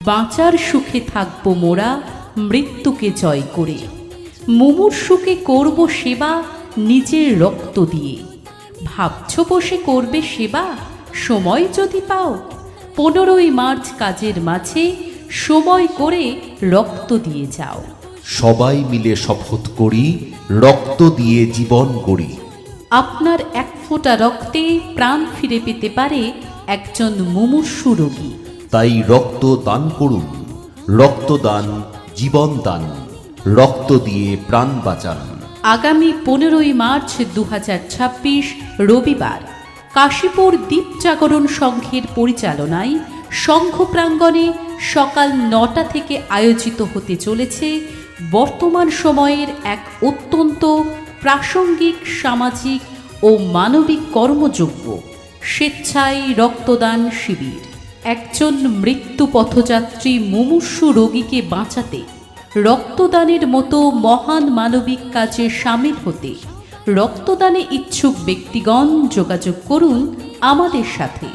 বাঁচার সুখে থাকব মোরা মৃত্যুকে জয় করে, মুমূর্ষুকে করব সেবা নিজের রক্ত দিয়ে। ভাবছ বসে করবে সেবা, সময় যদি পাও, 15ই মার্চ কাজের মাঝে সময় করে রক্ত দিয়ে যাও। সবাই মিলে শপথ করি, রক্ত দিয়ে জীবন গড়ি। আপনার এক ফোঁটা রক্তে প্রাণ ফিরে পেতে পারে একজন মুমূর্ষু রোগী। তাই রক্ত দান করুন, রক্তদান জীবন দান, রক্ত দিয়ে প্রাণ বাঁচান। আগামী 15ই মার্চ 2026 রবিবার কাশীপুর দ্বীপ জাগরণ সংঘের পরিচালনায় সংঘ প্রাঙ্গণে সকাল 9টা থেকে আয়োজিত হতে চলেছে বর্তমান সময়ের এক অত্যন্ত প্রাসঙ্গিক সামাজিক ও মানবিক কর্মযজ্ঞ স্বেচ্ছায় রক্তদান শিবির। একজন মৃত্যু পথযাত্রী মুমূর্ষু রোগীকে বাঁচাতে রক্তদানের মতো মহান মানবিক কাজে সামিল হতে রক্তদানে ইচ্ছুক ব্যক্তিগণ যোগাযোগ করুন আমাদের সাথে।